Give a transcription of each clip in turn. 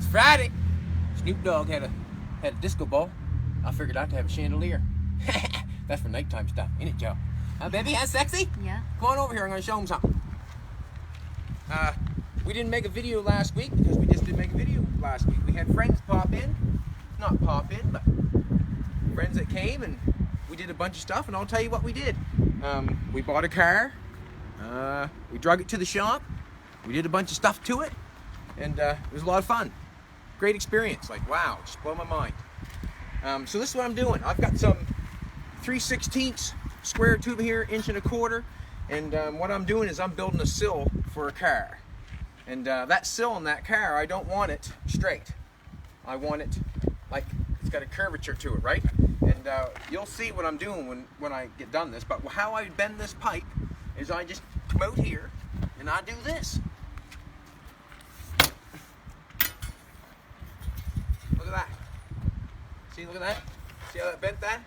It's Friday. Snoop Dogg had a disco ball. I figured out to have a chandelier. That's for nighttime stuff, ain't it, Joe? Baby, how sexy? Yeah. Come on over here, I'm gonna show them something. We didn't make a video last week because we just didn't make a video last week. We had friends pop in. Not pop in, but friends that came, and we did a bunch of stuff, and I'll tell you what we did. We bought a car. We drug it to the shop. We did a bunch of stuff to it, and it was a lot of fun. Great experience. Like, wow, just blow my mind. So this is what I'm doing. I've got some 3/16 square tube here, 1.25 inch, and what I'm doing is I'm building a sill for a car. And that sill on that car, I don't want it straight. I want it like it's got a curvature to it, right? And you'll see what I'm doing when I get done this. But how I bend this pipe is I just come out here and I do this. Look at that. See, look at that. See how that bent that?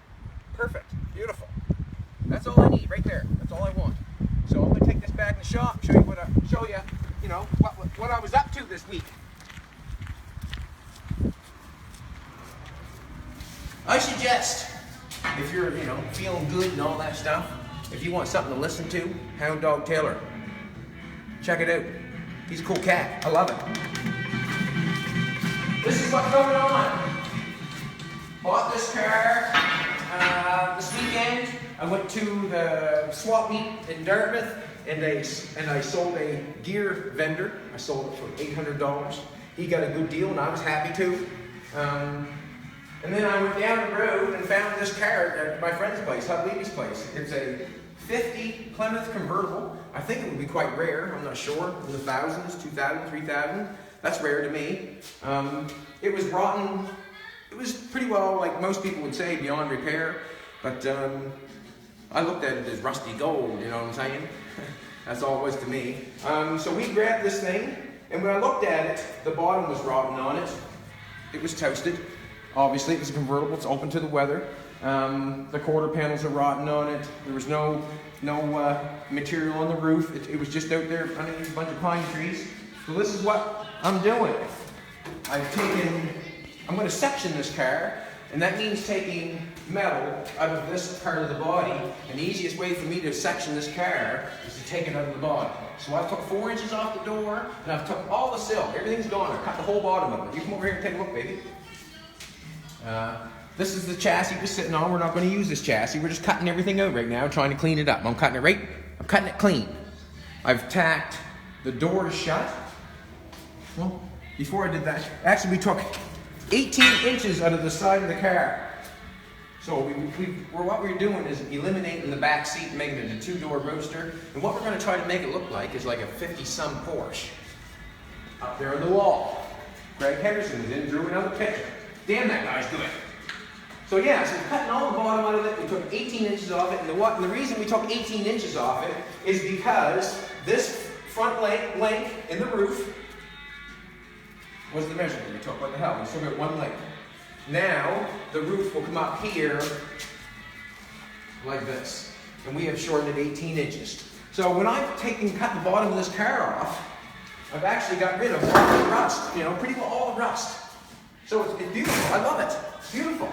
Perfect. Beautiful. That's all I need right there. That's all I want. So I'm gonna take this back in the shop, show you you know, what I was up to this week. I suggest, if you're, you know, feeling good and all that stuff, if you want something to listen to, Hound Dog Taylor. Check it out. He's a cool cat. I love it. This is what's going on. Bought this car this weekend. I went to the swap meet in Dartmouth, and I sold a gear vendor. I sold it for $800. He got a good deal, and I was happy too. And then I went down the road and found this car at my friend's place, Hub Levy's place. It's a 50 Plymouth Convertible. I think it would be quite rare. I'm not sure. In the thousands, 2,000, 3,000. That's rare to me. It was rotten. It was pretty well, like most people would say, beyond repair. But I looked at it as rusty gold, you know what I'm saying? That's all it was to me. So we grabbed this thing, and when I looked at it, the bottom was rotten on it. It was toasted. Obviously, it was a convertible. It's open to the weather. The quarter panels are rotten on it. There was no material on the roof. It was just out there underneath a bunch of pine trees. So this is what I'm doing. I'm going to section this car, and that means taking metal out of this part of the body. And the easiest way for me to section this car is to take it out of the body. So I took 4 inches off the door, and I've took all the sill. Everything's gone. I cut the whole bottom of it. You come over here and take a look, baby. This is the chassis we're sitting on. We're not going to use this chassis. We're just cutting everything out right now, trying to clean it up. I'm cutting it clean. I've tacked the doors shut. Well, before I did that, actually we took 18 inches out of the side of the car. So what we're doing is eliminating the back seat and making it a 2-door roadster. And what we're going to try to make it look like is like a 50-some Porsche. Up there on the wall. Greg Henderson was in and drew another picture. Damn, that guy's good. So yeah, so we're cutting all the bottom out of it. We took 18 inches off it. And the reason we took 18 inches off it is because this front length in the roof was the measurement we took. What the hell? We still got one length. Now, the roof will come up here like this. And we have shortened it 18 inches. So when I've cut the bottom of this car off, I've actually got rid of all the rust. You know, pretty well all the rust. So it's beautiful. I love it. It's beautiful.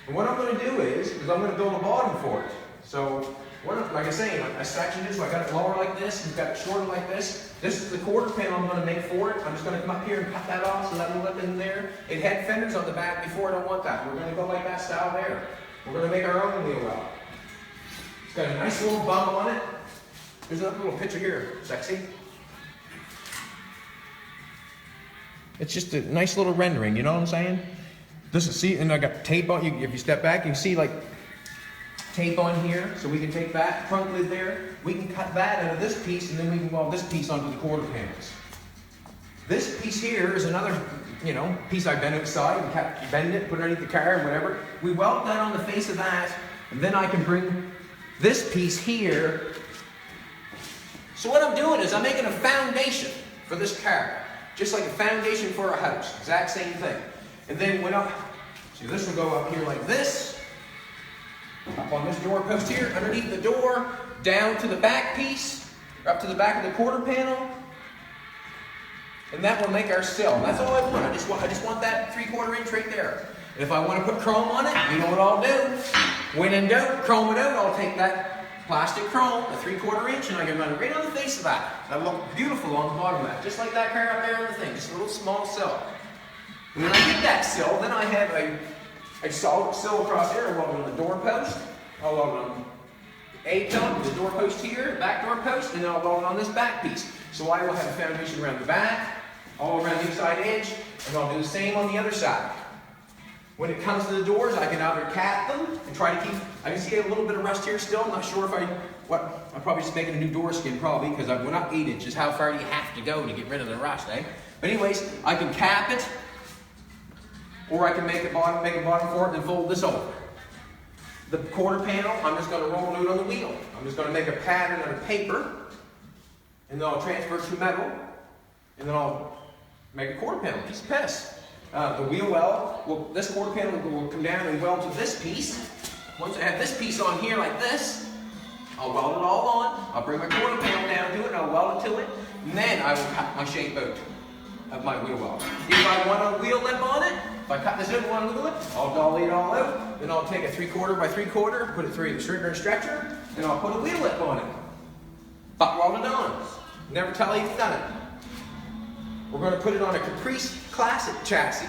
And what I'm going to do is I'm going to build a bottom for it. So, like I say, I sectioned it, so I got it lower like this, and got it shorter like this. This is the quarter panel I'm going to make for it. I'm just going to come up here and cut that off so that will lip in there. It had fenders on the back before. I don't want that. We're going to go like that style there. We're going to make our own wheel well. It's got a nice little bump on it. There's another little picture here. Sexy. It's just a nice little rendering, you know what I'm saying? See, and I got tape on. If you step back, you can see like tape on here, so we can take that front lid there. We can cut that out of this piece, and then we can weld this piece onto the quarter panels. This piece here is another, you know, piece I bent outside and bend it, put it underneath the car and whatever. We weld that on the face of that, and then I can bring this piece here. So what I'm doing is I'm making a foundation for this car. Just like a foundation for a house, exact same thing. And then this will go up here like this, up on this door post here, underneath the door, down to the back piece, up to the back of the quarter panel, And that will make our sill. And that's all I want. I just want that 3/4 inch right there. And if I want to put chrome on it, you know what I'll do? When in doubt, chrome it out. I'll take that plastic chrome, a 3/4 inch, and I can run it right on the face of that. That'll look beautiful on the bottom of that. Just like that car up there on the thing. Just a little small sill. And when I get that sill, then I have a solid sill across there. I'll weld it on the doorpost. I'll weld it on the A-pillar, the doorpost here, back doorpost, and then I'll weld it on this back piece. So I will have a foundation around the back, all around the inside edge, and I'll do the same on the other side. When it comes to the doors, I can either cap them and try to keep, I can see a little bit of rust here still. I'm not sure if I'm probably just making a new door skin probably, because I went up 8 inches. How far do you have to go to get rid of the rust, eh? But anyways, I can cap it, or I can make a bottom for it and fold this over. The quarter panel, I'm just going to roll it on the wheel. I'm just going to make a pattern out of paper, and then I'll transfer it to metal, and then I'll make a quarter panel, piece of piss. The wheel weld, this quarter panel will come down and weld to this piece. Once I have this piece on here like this, I'll weld it all on. I'll bring my quarter panel down to it and I'll weld it to it. And then I will cut my shape out of my wheel weld. If I want a wheel lip on it, if I cut this out and want a wheel lip, I'll dolly it all out. Then I'll take a 3/4 by 3/4, put it through the stringer and stretcher, and I'll put a wheel lip on it. Butt weld it on. Never tell you you've done it. We're going to put it on a Caprice Classic chassis.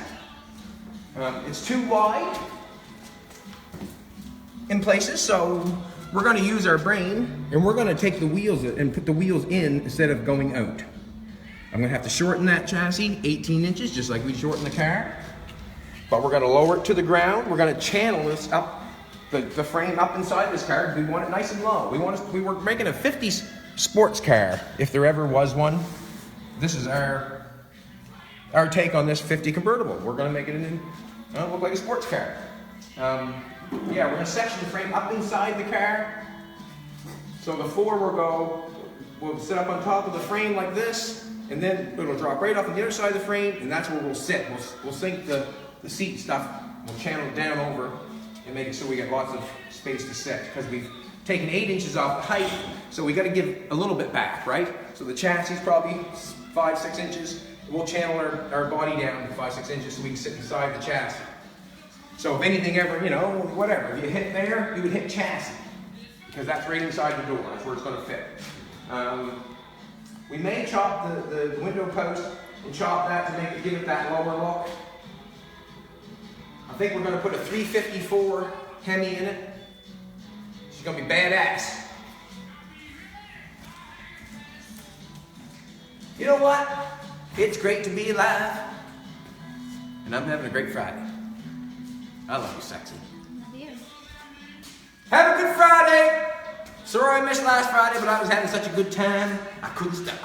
It's too wide in places, so we're going to use our brain, and we're going to take the wheels and put the wheels in instead of going out. I'm going to have to shorten that chassis 18 inches, just like we shortened the car. But we're going to lower it to the ground. We're going to channel this up, the frame up inside this car. We want it nice and low. We were making a 50s sports car, if there ever was one. This is our take on this 50 convertible. We're going to make it look like a sports car. Yeah, we're going to section the frame up inside the car. So the four will sit up on top of the frame like this, and then it'll drop right off on the other side of the frame, and that's where we'll sit. We'll sink the seat stuff. We'll channel it down over and make it so we get lots of space to sit, because we've taken 8 inches off the height, so we got to give a little bit back, right? So the chassis is probably 5-6 inches. We'll channel our body down to 5-6 inches so we can sit inside the chassis. So if anything ever, whatever, if you hit there, you would hit chassis, because that's right inside the door. That's where it's going to fit. We may chop the window post and chop that to give it that lower look. I think we're going to put a 354 Hemi in it. She's going to be badass. You know what? It's great to be alive. And I'm having a great Friday. I love you, sexy. Love you. Have a good Friday. Sorry I missed last Friday, but I was having such a good time, I couldn't stop.